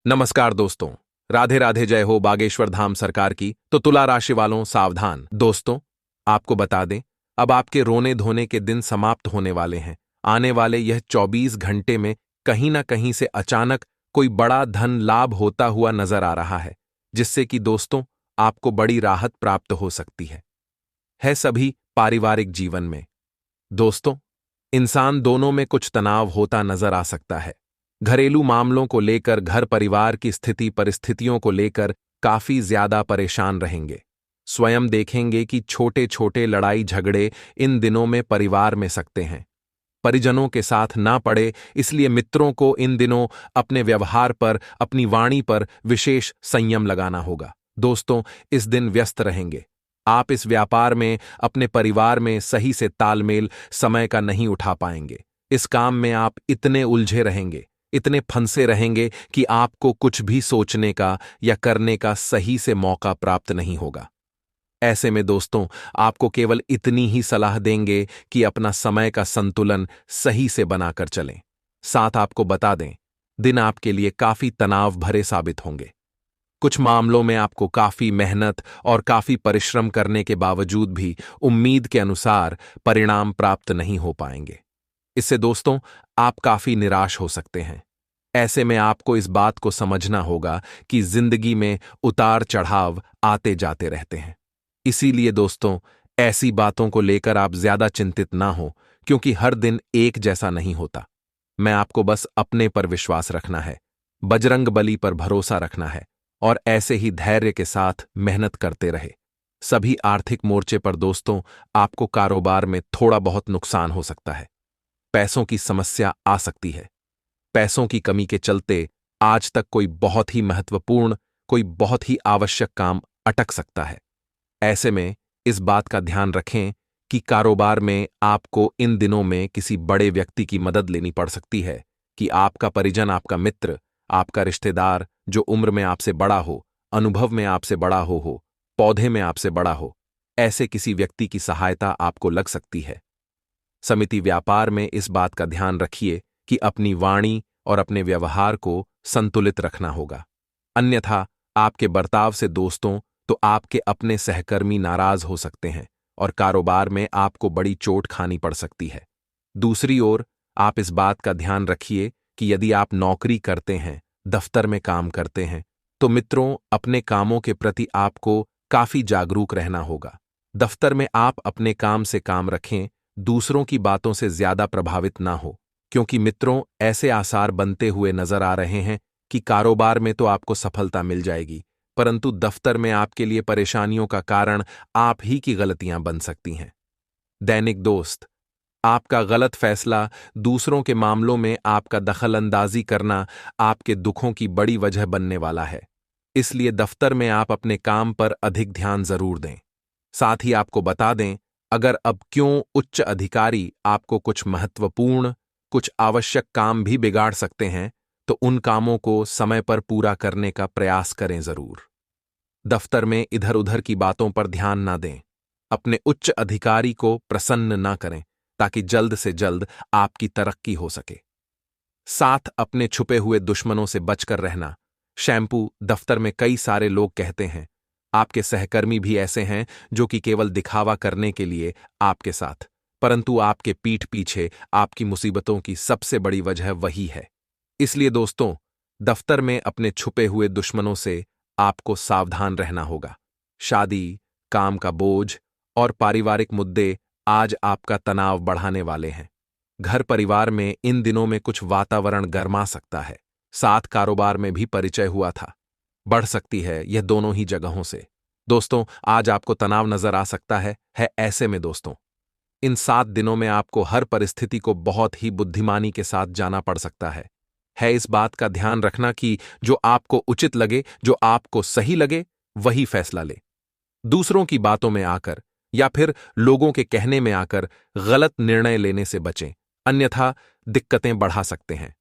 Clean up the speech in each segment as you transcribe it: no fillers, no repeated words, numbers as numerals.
नमस्कार दोस्तों। राधे राधे, जय हो बागेश्वर धाम सरकार की। तो तुला राशि वालों सावधान। दोस्तों, आपको बता दें, अब आपके रोने धोने के दिन समाप्त होने वाले हैं। आने वाले यह 24 घंटे में कहीं ना कहीं से अचानक कोई बड़ा धन लाभ होता हुआ नजर आ रहा है, जिससे कि दोस्तों आपको बड़ी राहत प्राप्त हो सकती है सभी पारिवारिक जीवन में। दोस्तों, इंसान दोनों में कुछ तनाव होता नजर आ सकता है। घरेलू मामलों को लेकर, घर परिवार की स्थिति परिस्थितियों को लेकर काफी ज्यादा परेशान रहेंगे। स्वयं देखेंगे कि छोटे छोटे लड़ाई झगड़े इन दिनों में परिवार में सकते हैं। परिजनों के साथ ना पड़े, इसलिए मित्रों को इन दिनों अपने व्यवहार पर, अपनी वाणी पर विशेष संयम लगाना होगा। दोस्तों, इस दिन व्यस्त रहेंगे। आप इस व्यापार में, अपने परिवार में सही से तालमेल समय का नहीं उठा पाएंगे। इस काम में आप इतने उलझे रहेंगे, इतने फंसे रहेंगे कि आपको कुछ भी सोचने का या करने का सही से मौका प्राप्त नहीं होगा। ऐसे में दोस्तों, आपको केवल इतनी ही सलाह देंगे कि अपना समय का संतुलन सही से बनाकर चलें। साथ आपको बता दें, दिन आपके लिए काफी तनाव भरे साबित होंगे। कुछ मामलों में आपको काफी मेहनत और काफी परिश्रम करने के बावजूद भी उम्मीद के अनुसार परिणाम प्राप्त नहीं हो पाएंगे। इससे दोस्तों आप काफी निराश हो सकते हैं। ऐसे में आपको इस बात को समझना होगा कि जिंदगी में उतार चढ़ाव आते जाते रहते हैं। इसीलिए दोस्तों, ऐसी बातों को लेकर आप ज्यादा चिंतित ना हो, क्योंकि हर दिन एक जैसा नहीं होता। मैं आपको बस अपने पर विश्वास रखना है, बजरंग बली पर भरोसा रखना है और ऐसे ही धैर्य के साथ मेहनत करते रहे। सभी आर्थिक मोर्चे पर दोस्तों आपको कारोबार में थोड़ा बहुत नुकसान हो सकता है। पैसों की समस्या आ सकती है। पैसों की कमी के चलते आज तक कोई बहुत ही महत्वपूर्ण, कोई बहुत ही आवश्यक काम अटक सकता है। ऐसे में इस बात का ध्यान रखें कि कारोबार में आपको इन दिनों में किसी बड़े व्यक्ति की मदद लेनी पड़ सकती है, कि आपका परिजन, आपका मित्र, आपका रिश्तेदार जो उम्र में आपसे बड़ा हो, अनुभव में आपसे बड़ा हो, पौधे में आपसे बड़ा हो, ऐसे किसी व्यक्ति की सहायता आपको लग सकती है। समिति व्यापार में इस बात का ध्यान रखिए कि अपनी वाणी और अपने व्यवहार को संतुलित रखना होगा। अन्यथा आपके बर्ताव से दोस्तों तो आपके अपने सहकर्मी नाराज हो सकते हैं और कारोबार में आपको बड़ी चोट खानी पड़ सकती है। दूसरी ओर आप इस बात का ध्यान रखिए कि यदि आप नौकरी करते हैं, दफ्तर में काम करते हैं, तो मित्रों अपने कामों के प्रति आपको काफी जागरूक रहना होगा। दफ्तर में आप अपने काम से काम रखें, दूसरों की बातों से ज्यादा प्रभावित ना हो, क्योंकि मित्रों ऐसे आसार बनते हुए नजर आ रहे हैं कि कारोबार में तो आपको सफलता मिल जाएगी, परंतु दफ्तर में आपके लिए परेशानियों का कारण आप ही की गलतियां बन सकती हैं। दैनिक दोस्त, आपका गलत फैसला, दूसरों के मामलों में आपका दखलंदाजी करना आपके दुखों की बड़ी वजह बनने वाला है। इसलिए दफ्तर में आप अपने काम पर अधिक ध्यान जरूर दें। साथ ही आपको बता दें, अगर अब क्यों उच्च अधिकारी आपको कुछ महत्वपूर्ण, कुछ आवश्यक काम भी बिगाड़ सकते हैं, तो उन कामों को समय पर पूरा करने का प्रयास करें जरूर। दफ्तर में इधर उधर की बातों पर ध्यान ना दें। अपने उच्च अधिकारी को प्रसन्न ना करें, ताकि जल्द से जल्द आपकी तरक्की हो सके। साथ अपने छुपे हुए दुश्मनों से बचकर रहना। शैम्पू, दफ्तर में कई सारे लोग कहते हैं, आपके सहकर्मी भी ऐसे हैं जो कि केवल दिखावा करने के लिए आपके साथ, परंतु आपके पीठ पीछे आपकी मुसीबतों की सबसे बड़ी वजह वही है। इसलिए दोस्तों, दफ्तर में अपने छुपे हुए दुश्मनों से आपको सावधान रहना होगा। शादी, काम का बोझ और पारिवारिक मुद्दे आज आपका तनाव बढ़ाने वाले हैं। घर परिवार में इन दिनों में कुछ वातावरण गर्मा सकता है। साथ कारोबार में भी परिचय हुआ था, बढ़ सकती है यह दोनों ही जगहों से। दोस्तों, आज आपको तनाव नजर आ सकता है। ऐसे में दोस्तों, इन 7 दिनों में आपको हर परिस्थिति को बहुत ही बुद्धिमानी के साथ जाना पड़ सकता है। इस बात का ध्यान रखना कि जो आपको उचित लगे, जो आपको सही लगे, वही फैसला ले। दूसरों की बातों में आकर या फिर लोगों के कहने में आकर गलत निर्णय लेने से बचें, अन्यथा दिक्कतें बढ़ा सकते हैं।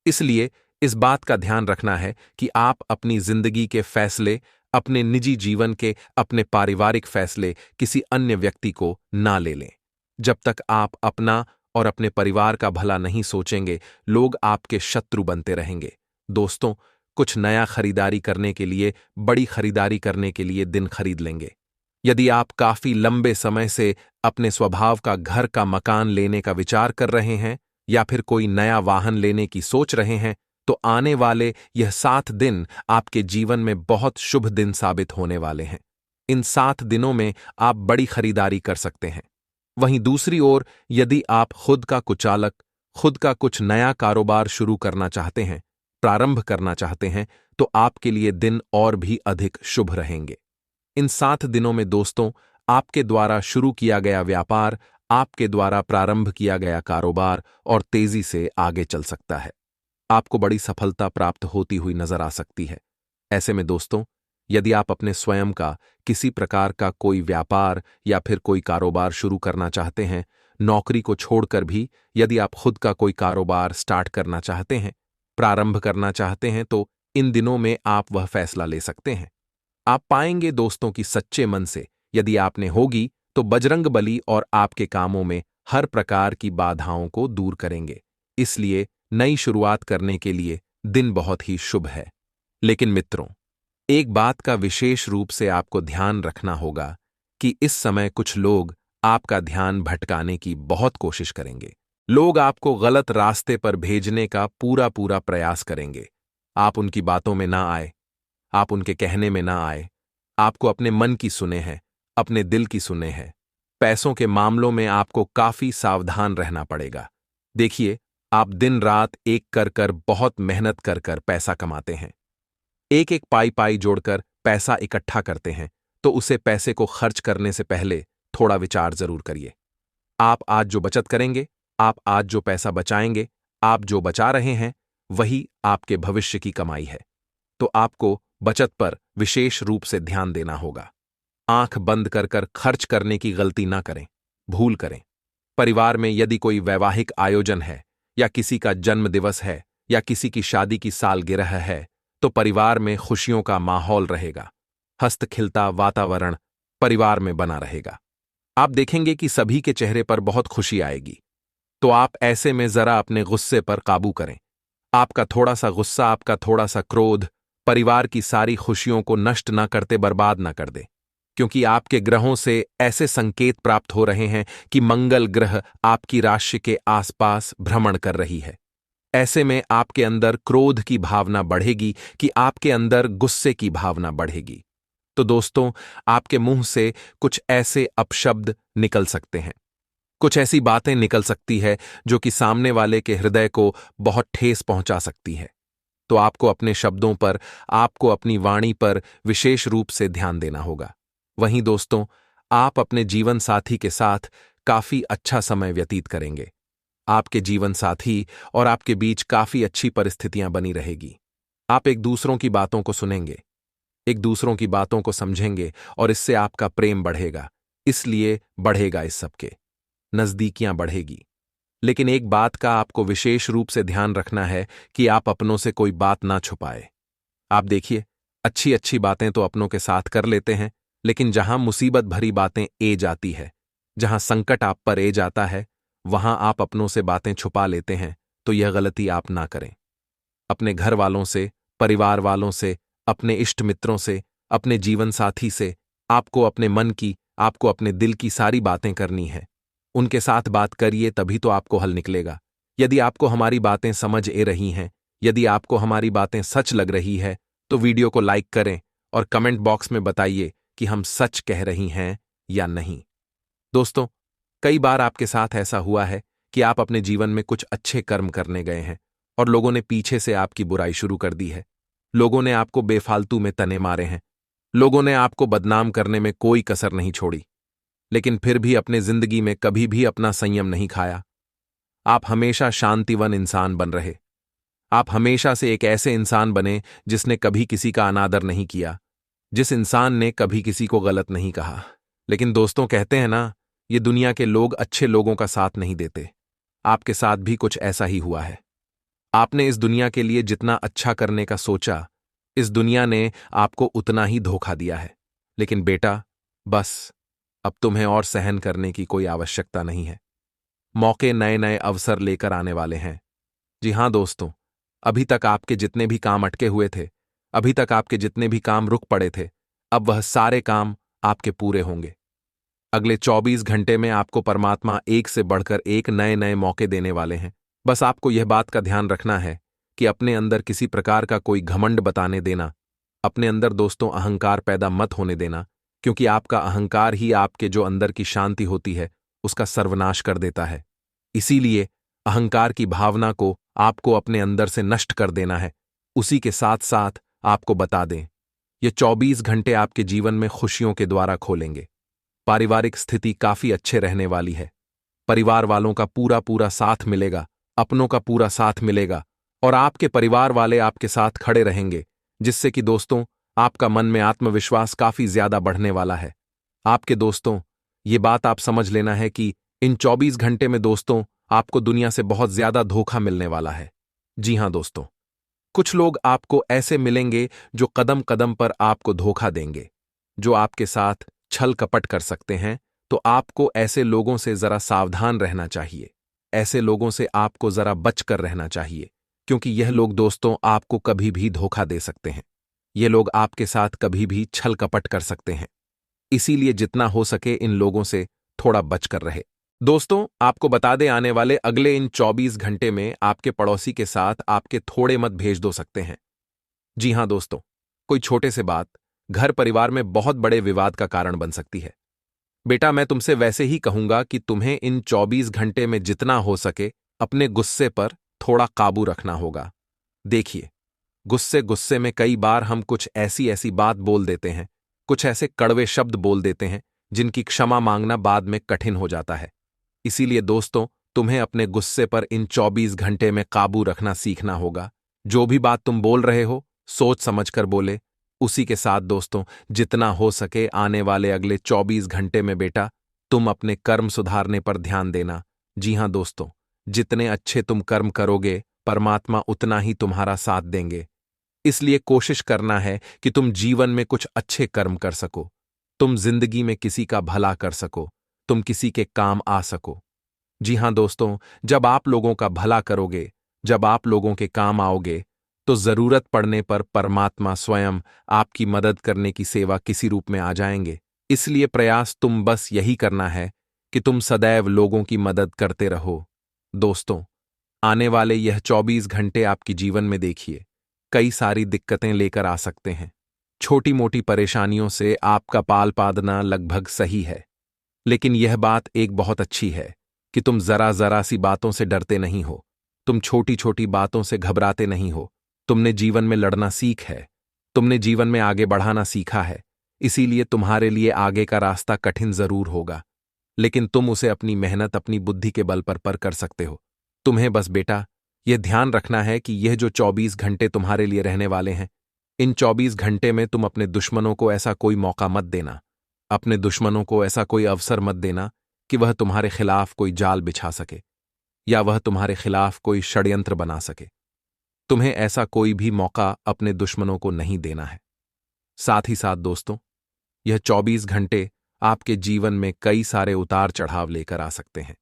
इसलिए इस बात का ध्यान रखना है कि आप अपनी जिंदगी के फैसले, अपने निजी जीवन के, अपने पारिवारिक फैसले किसी अन्य व्यक्ति को ना ले लें। जब तक आप अपना और अपने परिवार का भला नहीं सोचेंगे, लोग आपके शत्रु बनते रहेंगे। दोस्तों, कुछ नया खरीदारी करने के लिए, बड़ी खरीदारी करने के लिए दिन खरीद लेंगे। यदि आप काफी लंबे समय से अपने स्वभाव का घर का मकान लेने का विचार कर रहे हैं या फिर कोई नया वाहन लेने की सोच रहे हैं, तो आने वाले यह 7 दिन आपके जीवन में बहुत शुभ दिन साबित होने वाले हैं। इन 7 दिनों में आप बड़ी खरीदारी कर सकते हैं। वहीं दूसरी ओर, यदि आप खुद का कुछ नया कारोबार शुरू करना चाहते हैं, प्रारंभ करना चाहते हैं, तो आपके लिए दिन और भी अधिक शुभ रहेंगे। इन 7 दिनों में दोस्तों, आपके द्वारा शुरू किया गया व्यापार, आपके द्वारा प्रारंभ किया गया कारोबार और तेजी से आगे चल सकता है। आपको बड़ी सफलता प्राप्त होती हुई नजर आ सकती है। ऐसे में दोस्तों, यदि आप अपने स्वयं का किसी प्रकार का कोई व्यापार या फिर कोई कारोबार शुरू करना चाहते हैं, नौकरी को छोड़कर भी यदि आप खुद का कोई कारोबार स्टार्ट करना चाहते हैं, प्रारंभ करना चाहते हैं, तो इन दिनों में आप वह फैसला ले सकते हैं। आप पाएंगे दोस्तों कि सच्चे मन से यदि आपने होगी, तो बजरंगबली और आपके कामों में हर प्रकार की बाधाओं को दूर करेंगे। इसलिए नई शुरुआत करने के लिए दिन बहुत ही शुभ है। लेकिन मित्रों, एक बात का विशेष रूप से आपको ध्यान रखना होगा कि इस समय कुछ लोग आपका ध्यान भटकाने की बहुत कोशिश करेंगे। लोग आपको गलत रास्ते पर भेजने का पूरा पूरा प्रयास करेंगे। आप उनकी बातों में ना आए, आप उनके कहने में ना आए, आपको अपने मन की सुने हैं, अपने दिल की सुने हैं। पैसों के मामलों में आपको काफी सावधान रहना पड़ेगा। देखिए, आप दिन रात एक कर बहुत मेहनत कर पैसा कमाते हैं। एक एक पाई जोड़कर पैसा इकट्ठा करते हैं, तो उसे पैसे को खर्च करने से पहले थोड़ा विचार जरूर करिए। आप आज जो बचत करेंगे, आप आज जो पैसा बचाएंगे, आप जो बचा रहे हैं, वही आपके भविष्य की कमाई है। तो आपको बचत पर विशेष रूप से ध्यान देना होगा। आंख बंद कर खर्च करने की गलती ना करें, भूल करें। परिवार में यदि कोई वैवाहिक आयोजन है या किसी का जन्म दिवस है या किसी की शादी की सालगिरह है, तो परिवार में खुशियों का माहौल रहेगा। हंसता खिलता वातावरण परिवार में बना रहेगा। आप देखेंगे कि सभी के चेहरे पर बहुत खुशी आएगी। तो आप ऐसे में जरा अपने गुस्से पर काबू करें। आपका थोड़ा सा गुस्सा, आपका थोड़ा सा क्रोध परिवार की सारी खुशियों को नष्ट ना करते, बर्बाद ना कर दे। क्योंकि आपके ग्रहों से ऐसे संकेत प्राप्त हो रहे हैं कि मंगल ग्रह आपकी राशि के आसपास भ्रमण कर रही है। ऐसे में आपके अंदर क्रोध की भावना बढ़ेगी कि आपके अंदर गुस्से की भावना बढ़ेगी। तो दोस्तों, आपके मुंह से कुछ ऐसे अपशब्द निकल सकते हैं, कुछ ऐसी बातें निकल सकती है जो कि सामने वाले के हृदय को बहुत ठेस पहुंचा सकती है। तो आपको अपने शब्दों पर, आपको अपनी वाणी पर विशेष रूप से ध्यान देना होगा। वहीं दोस्तों, आप अपने जीवन साथी के साथ काफी अच्छा समय व्यतीत करेंगे। आपके जीवन साथी और आपके बीच काफी अच्छी परिस्थितियां बनी रहेगी। आप एक दूसरों की बातों को सुनेंगे, एक दूसरों की बातों को समझेंगे और इससे आपका प्रेम बढ़ेगा। इसलिए बढ़ेगा, इस सबके नजदीकियां बढ़ेगी। लेकिन एक बात का आपको विशेष रूप से ध्यान रखना है कि आप अपनों से कोई बात ना छुपाए। आप देखिए, अच्छी अच्छी बातें तो अपनों के साथ कर लेते हैं, लेकिन जहां मुसीबत भरी बातें ए जाती है, जहां संकट आप पर ए जाता है, वहां आप अपनों से बातें छुपा लेते हैं। तो यह गलती आप ना करें। अपने घर वालों से, परिवार वालों से, अपने इष्ट मित्रों से, अपने जीवन साथी से आपको अपने मन की, आपको अपने दिल की सारी बातें करनी है। उनके साथ बात करिए, तभी तो आपको हल निकलेगा। यदि आपको हमारी बातें समझ ए रही हैं, यदि आपको हमारी बातें सच लग रही है, तो वीडियो को लाइक करें और कमेंट बॉक्स में बताइए कि हम सच कह रही हैं या नहीं। दोस्तों, कई बार आपके साथ ऐसा हुआ है कि आप अपने जीवन में कुछ अच्छे कर्म करने गए हैं और लोगों ने पीछे से आपकी बुराई शुरू कर दी है। लोगों ने आपको बेफालतू में तने मारे हैं। लोगों ने आपको बदनाम करने में कोई कसर नहीं छोड़ी। लेकिन फिर भी अपने जिंदगी में कभी भी अपना संयम नहीं खाया। आप हमेशा शांतिवन इंसान बन रहे। आप हमेशा से एक ऐसे इंसान बने जिसने कभी किसी का अनादर नहीं किया, जिस इंसान ने कभी किसी को गलत नहीं कहा। लेकिन दोस्तों, कहते हैं ना, ये दुनिया के लोग अच्छे लोगों का साथ नहीं देते। आपके साथ भी कुछ ऐसा ही हुआ है। आपने इस दुनिया के लिए जितना अच्छा करने का सोचा, इस दुनिया ने आपको उतना ही धोखा दिया है। लेकिन बेटा, बस अब तुम्हें और सहन करने की कोई आवश्यकता नहीं है। मौके नए नए अवसर लेकर आने वाले हैं। जी हां दोस्तों, अभी तक आपके जितने भी काम अटके हुए थे, अभी तक आपके जितने भी काम रुक पड़े थे, अब वह सारे काम आपके पूरे होंगे। अगले 24 घंटे में आपको परमात्मा एक से बढ़कर एक नए नए मौके देने वाले हैं। बस आपको यह बात का ध्यान रखना है कि अपने अंदर किसी प्रकार का कोई घमंड बताने देना, अपने अंदर दोस्तों अहंकार पैदा मत होने देना, क्योंकि आपका अहंकार ही आपके जो अंदर की शांति होती है उसका सर्वनाश कर देता है। इसीलिए अहंकार की भावना को आपको अपने अंदर से नष्ट कर देना है। उसी के साथ साथ आपको बता दें, ये 24 घंटे आपके जीवन में खुशियों के द्वारा खोलेंगे। पारिवारिक स्थिति काफी अच्छे रहने वाली है। परिवार वालों का पूरा पूरा साथ मिलेगा, अपनों का पूरा साथ मिलेगा और आपके परिवार वाले आपके साथ खड़े रहेंगे, जिससे कि दोस्तों आपका मन में आत्मविश्वास काफी ज्यादा बढ़ने वाला है। आपके दोस्तों, ये बात आप समझ लेना है कि इन 24 घंटे में दोस्तों आपको दुनिया से बहुत ज्यादा धोखा मिलने वाला है। जी हां दोस्तों, कुछ लोग आपको ऐसे मिलेंगे जो कदम कदम पर आपको धोखा देंगे, जो आपके साथ छल कपट कर सकते हैं। तो आपको ऐसे लोगों से जरा सावधान रहना चाहिए। ऐसे लोगों से आपको जरा बचकर रहना चाहिए, क्योंकि यह लोग दोस्तों आपको कभी भी धोखा दे सकते हैं। ये लोग आपके साथ कभी भी छल कपट कर सकते हैं। इसीलिए जितना हो सके इन लोगों से थोड़ा बचकर रहे। दोस्तों आपको बता दें, आने वाले अगले इन 24 घंटे में आपके पड़ोसी के साथ आपके थोड़े मत भेज दो सकते हैं। जी हां दोस्तों, कोई छोटे से बात घर परिवार में बहुत बड़े विवाद का कारण बन सकती है। बेटा, मैं तुमसे वैसे ही कहूंगा कि तुम्हें इन 24 घंटे में जितना हो सके अपने गुस्से पर थोड़ा काबू रखना होगा। देखिए, गुस्से गुस्से में कई बार हम कुछ ऐसी ऐसी बात बोल देते हैं, कुछ ऐसे कड़वे शब्द बोल देते हैं जिनकी क्षमा मांगना बाद में कठिन हो जाता है। इसीलिए दोस्तों तुम्हें अपने गुस्से पर इन 24 घंटे में काबू रखना सीखना होगा। जो भी बात तुम बोल रहे हो सोच समझकर बोले। उसी के साथ दोस्तों जितना हो सके आने वाले अगले 24 घंटे में बेटा तुम अपने कर्म सुधारने पर ध्यान देना। जी हां दोस्तों, जितने अच्छे तुम कर्म करोगे परमात्मा उतना ही तुम्हारा साथ देंगे। इसलिए कोशिश करना है कि तुम जीवन में कुछ अच्छे कर्म कर सको, तुम जिंदगी में किसी का भला कर सको, तुम किसी के काम आ सको। जी हां दोस्तों, जब आप लोगों का भला करोगे, जब आप लोगों के काम आओगे, तो जरूरत पड़ने पर परमात्मा स्वयं आपकी मदद करने की सेवा किसी रूप में आ जाएंगे। इसलिए प्रयास तुम बस यही करना है कि तुम सदैव लोगों की मदद करते रहो। दोस्तों, आने वाले यह 24 घंटे आपकी जीवन में देखिए कई सारी दिक्कतें लेकर आ सकते हैं। छोटी मोटी परेशानियों से आपका पाल पादना लगभग सही है, लेकिन यह बात एक बहुत अच्छी है कि तुम जरा जरा सी बातों से डरते नहीं हो, तुम छोटी छोटी बातों से घबराते नहीं हो। तुमने जीवन में लड़ना सीख है, तुमने जीवन में आगे बढ़ाना सीखा है। इसीलिए तुम्हारे लिए आगे का रास्ता कठिन जरूर होगा, लेकिन तुम उसे अपनी मेहनत अपनी बुद्धि के बल पर कर सकते हो। तुम्हें बस बेटा यह ध्यान रखना है कि यह जो 24 घंटे तुम्हारे लिए रहने वाले हैं, इन 24 घंटे में तुम अपने दुश्मनों को ऐसा कोई मौका मत देना, अपने दुश्मनों को ऐसा कोई अवसर मत देना कि वह तुम्हारे खिलाफ कोई जाल बिछा सके या वह तुम्हारे खिलाफ कोई षड्यंत्र बना सके। तुम्हें ऐसा कोई भी मौका अपने दुश्मनों को नहीं देना है। साथ ही साथ दोस्तों, यह 24 घंटे आपके जीवन में कई सारे उतार चढ़ाव लेकर आ सकते हैं।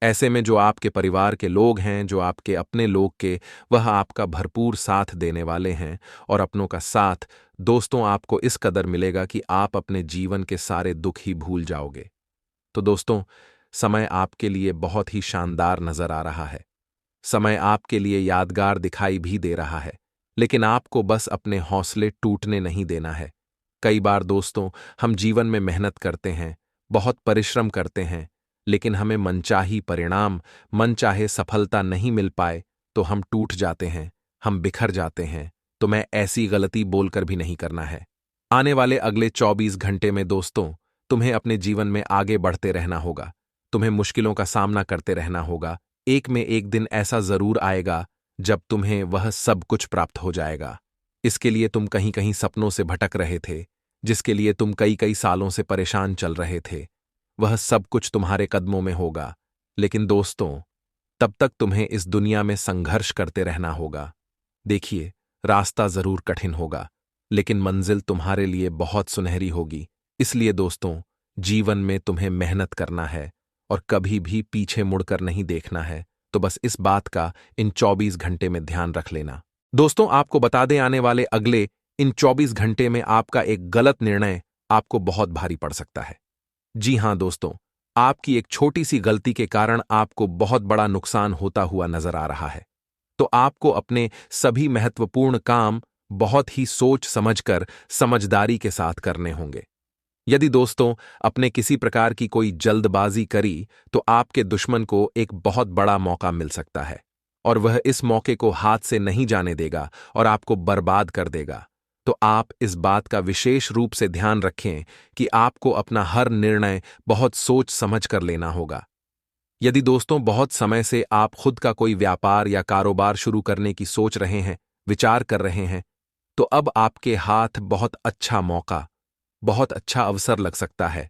ऐसे में जो आपके परिवार के लोग हैं, जो आपके अपने लोग के, वह आपका भरपूर साथ देने वाले हैं और अपनों का साथ दोस्तों आपको इस कदर मिलेगा कि आप अपने जीवन के सारे दुख ही भूल जाओगे। तो दोस्तों, समय आपके लिए बहुत ही शानदार नजर आ रहा है। समय आपके लिए यादगार दिखाई भी दे रहा है, लेकिन आपको बस अपने हौसले टूटने नहीं देना है। कई बार दोस्तों हम जीवन में मेहनत करते हैं, बहुत परिश्रम करते हैं, लेकिन हमें मनचाही परिणाम, मनचाहे सफलता नहीं मिल पाए तो हम टूट जाते हैं, हम बिखर जाते हैं। तो मैं ऐसी गलती बोलकर भी नहीं करना है। आने वाले अगले 24 घंटे में दोस्तों तुम्हें अपने जीवन में आगे बढ़ते रहना होगा, तुम्हें मुश्किलों का सामना करते रहना होगा। एक में एक दिन ऐसा जरूर आएगा जब तुम्हें वह सब कुछ प्राप्त हो जाएगा। इसके लिए तुम कहीं कहीं सपनों से भटक रहे थे, जिसके लिए तुम कई कई सालों से परेशान चल रहे थे, वह सब कुछ तुम्हारे कदमों में होगा। लेकिन दोस्तों तब तक तुम्हें इस दुनिया में संघर्ष करते रहना होगा। देखिए, रास्ता जरूर कठिन होगा, लेकिन मंजिल तुम्हारे लिए बहुत सुनहरी होगी। इसलिए दोस्तों जीवन में तुम्हें मेहनत करना है और कभी भी पीछे मुड़कर नहीं देखना है। तो बस इस बात का इन 24 घंटे में ध्यान रख लेना। दोस्तों, आपको बता दें, आने वाले अगले इन 24 घंटे में आपका एक गलत निर्णय आपको बहुत भारी पड़ सकता है। जी हां दोस्तों, आपकी एक छोटी सी गलती के कारण आपको बहुत बड़ा नुकसान होता हुआ नजर आ रहा है। तो आपको अपने सभी महत्वपूर्ण काम बहुत ही सोच समझकर समझदारी के साथ करने होंगे। यदि दोस्तों अपने किसी प्रकार की कोई जल्दबाजी करी तो आपके दुश्मन को एक बहुत बड़ा मौका मिल सकता है और वह इस मौके को हाथ से नहीं जाने देगा और आपको बर्बाद कर देगा। तो आप इस बात का विशेष रूप से ध्यान रखें कि आपको अपना हर निर्णय बहुत सोच समझ कर लेना होगा। यदि दोस्तों बहुत समय से आप खुद का कोई व्यापार या कारोबार शुरू करने की सोच रहे हैं, विचार कर रहे हैं, तो अब आपके हाथ बहुत अच्छा मौका, बहुत अच्छा अवसर लग सकता है।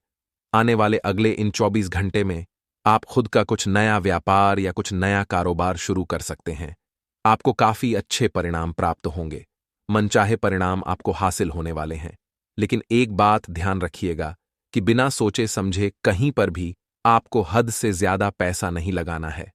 आने वाले अगले इन 24 घंटे में आप खुद का कुछ नया व्यापार या कुछ नया कारोबार शुरू कर सकते हैं। आपको काफी अच्छे परिणाम प्राप्त होंगे, मनचाहे परिणाम आपको हासिल होने वाले हैं। लेकिन एक बात ध्यान रखिएगा कि बिना सोचे समझे कहीं पर भी आपको हद से ज्यादा पैसा नहीं लगाना है।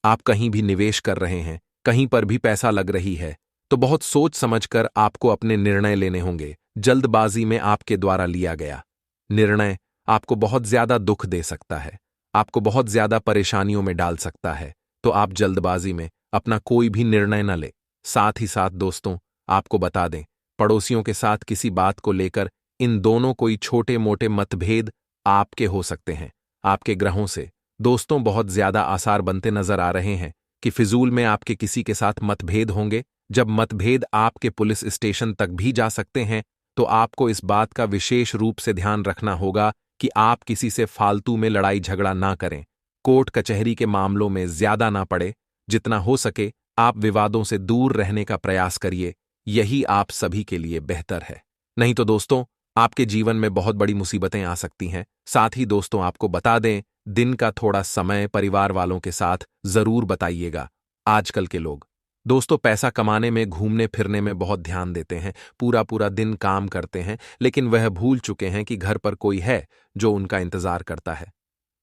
आप कहीं भी निवेश कर रहे हैं, कहीं पर भी पैसा लग रही है, तो बहुत सोच समझकर आपको अपने निर्णय लेने होंगे। जल्दबाजी में आपके द्वारा लिया गया निर्णय आपको बहुत ज्यादा दुख दे सकता है, आपको बहुत ज्यादा परेशानियों में डाल सकता है। तो आप जल्दबाजी में अपना कोई भी निर्णय न ले। साथ ही साथ दोस्तों, आपको बता दें, पड़ोसियों के साथ किसी बात को लेकर इन दोनों कोई छोटे मोटे मतभेद आपके हो सकते हैं। आपके ग्रहों से दोस्तों बहुत ज्यादा आसार बनते नजर आ रहे हैं कि फिजूल में आपके किसी के साथ मतभेद होंगे। जब मतभेद आपके पुलिस स्टेशन तक भी जा सकते हैं, तो आपको इस बात का विशेष रूप से ध्यान रखना होगा कि आप किसी से फालतू में लड़ाई झगड़ा ना करें, कोर्ट कचहरी के मामलों में ज्यादा ना पड़े। जितना हो सके आप विवादों से दूर रहने का प्रयास करिए, यही आप सभी के लिए बेहतर है। नहीं तो दोस्तों आपके जीवन में बहुत बड़ी मुसीबतें आ सकती हैं। साथ ही दोस्तों आपको बता दें, दिन का थोड़ा समय परिवार वालों के साथ जरूर बताइएगा। आजकल के लोग दोस्तों पैसा कमाने में, घूमने फिरने में बहुत ध्यान देते हैं, पूरा पूरा दिन काम करते हैं, लेकिन वह भूल चुके हैं कि घर पर कोई है जो उनका इंतजार करता है।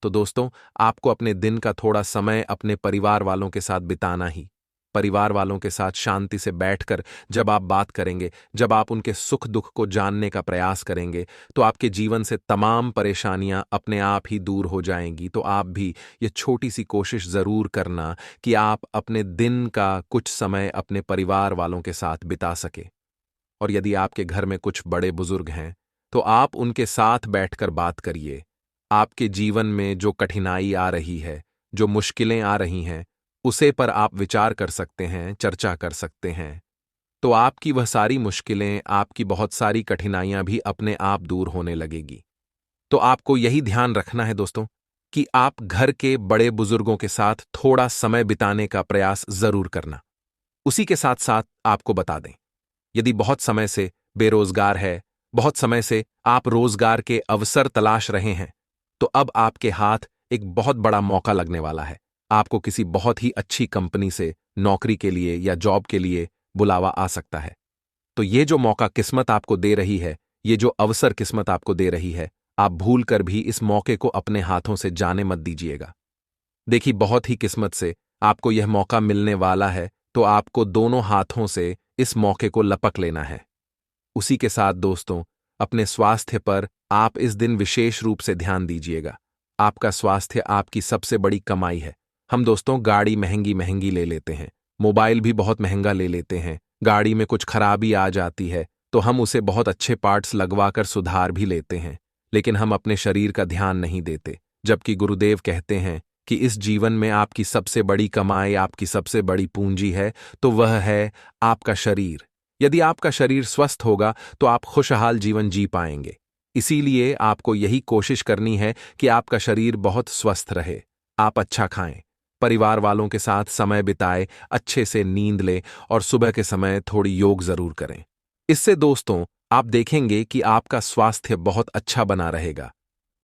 तो दोस्तों आपको अपने दिन का थोड़ा समय अपने परिवार वालों के साथ बिताना ही। परिवार वालों के साथ शांति से बैठकर जब आप बात करेंगे, जब आप उनके सुख दुख को जानने का प्रयास करेंगे, तो आपके जीवन से तमाम परेशानियां अपने आप ही दूर हो जाएंगी। तो आप भी ये छोटी सी कोशिश जरूर करना कि आप अपने दिन का कुछ समय अपने परिवार वालों के साथ बिता सके। और यदि आपके घर में कुछ बड़े बुजुर्ग हैं, तो आप उनके साथ बैठकर बात करिए। आपके जीवन में जो कठिनाई आ रही है, जो मुश्किलें आ रही हैं, उसे पर आप विचार कर सकते हैं, चर्चा कर सकते हैं। तो आपकी वह सारी मुश्किलें, आपकी बहुत सारी कठिनाइयां भी अपने आप दूर होने लगेगी। तो आपको यही ध्यान रखना है दोस्तों कि आप घर के बड़े बुजुर्गों के साथ थोड़ा समय बिताने का प्रयास जरूर करना। उसी के साथ साथ आपको बता दें, यदि बहुत समय से बेरोजगार है, बहुत समय से आप रोजगार के अवसर तलाश रहे हैं, तो अब आपके हाथ एक बहुत बड़ा मौका लगने वाला है। आपको किसी बहुत ही अच्छी कंपनी से नौकरी के लिए या जॉब के लिए बुलावा आ सकता है। तो ये जो मौका किस्मत आपको दे रही है, ये जो अवसर किस्मत आपको दे रही है, आप भूल कर भी इस मौके को अपने हाथों से जाने मत दीजिएगा। देखिए, बहुत ही किस्मत से आपको यह मौका मिलने वाला है, तो आपको दोनों हाथों से इस मौके को लपक लेना है। उसी के साथ दोस्तों अपने स्वास्थ्य पर आप इस दिन विशेष रूप से ध्यान दीजिएगा। आपका स्वास्थ्य आपकी सबसे बड़ी कमाई है। हम दोस्तों गाड़ी महंगी महंगी ले लेते हैं, मोबाइल भी बहुत महंगा ले लेते हैं, गाड़ी में कुछ खराबी आ जाती है तो हम उसे बहुत अच्छे पार्ट्स लगवाकर सुधार भी लेते हैं, लेकिन हम अपने शरीर का ध्यान नहीं देते। जबकि गुरुदेव कहते हैं कि इस जीवन में आपकी सबसे बड़ी कमाई, आपकी सबसे बड़ी पूंजी है, तो वह है आपका शरीर। यदि आपका शरीर स्वस्थ होगा तो आप खुशहाल जीवन जी पाएंगे। इसीलिए आपको यही कोशिश करनी है कि आपका शरीर बहुत स्वस्थ रहे। आप अच्छा खाएं, परिवार वालों के साथ समय बिताएं, अच्छे से नींद लें और सुबह के समय थोड़ी योग जरूर करें। इससे दोस्तों आप देखेंगे कि आपका स्वास्थ्य बहुत अच्छा बना रहेगा।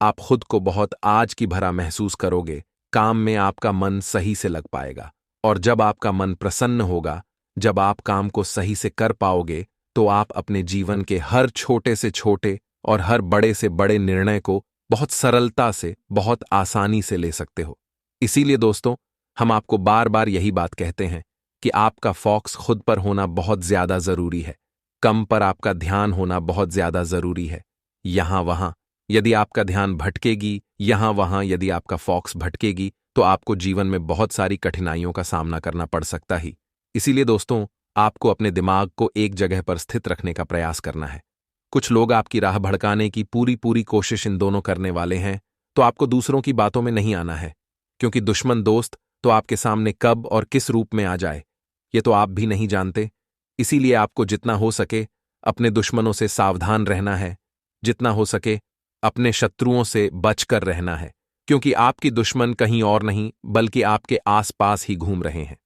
आप खुद को बहुत आज की भरा महसूस करोगे, काम में आपका मन सही से लग पाएगा। और जब आपका मन प्रसन्न होगा, जब आप काम को सही से कर पाओगे, तो आप अपने जीवन के हर छोटे से छोटे और हर बड़े से बड़े निर्णय को बहुत सरलता से, बहुत आसानी से ले सकते हो। इसीलिए दोस्तों हम आपको बार बार यही बात कहते हैं कि आपका फोकस खुद पर होना बहुत ज्यादा जरूरी है, कम पर आपका ध्यान होना बहुत ज्यादा जरूरी है। यहां वहां यदि आपका ध्यान भटकेगी, यहां वहां यदि आपका फोकस भटकेगी, तो आपको जीवन में बहुत सारी कठिनाइयों का सामना करना पड़ सकता ही। इसीलिए दोस्तों, आपको अपने दिमाग को एक जगह पर स्थित रखने का प्रयास करना है। कुछ लोग आपकी राह भड़काने की पूरी पूरी कोशिश इन दोनों करने वाले हैं, तो आपको दूसरों की बातों में नहीं आना है, क्योंकि दुश्मन दोस्त तो आपके सामने कब और किस रूप में आ जाए, ये तो आप भी नहीं जानते। इसीलिए आपको जितना हो सके अपने दुश्मनों से सावधान रहना है, जितना हो सके अपने शत्रुओं से बचकर रहना है, क्योंकि आपकी दुश्मन कहीं और नहीं बल्कि आपके आसपास ही घूम रहे हैं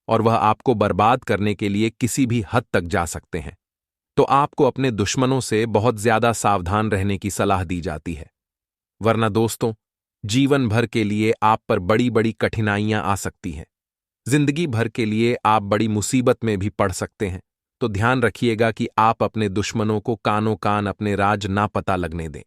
और वह आपको बर्बाद करने के लिए किसी भी हद तक जा सकते हैं। तो आपको अपने दुश्मनों से बहुत ज्यादा सावधान रहने की सलाह दी जाती है, वरना दोस्तों जीवन भर के लिए आप पर बड़ी बड़ी कठिनाइयां आ सकती हैं। जिंदगी भर के लिए आप बड़ी मुसीबत में भी पड़ सकते हैं। तो ध्यान रखिएगा कि आप अपने दुश्मनों को कानों कान अपने राज ना पता लगने दें।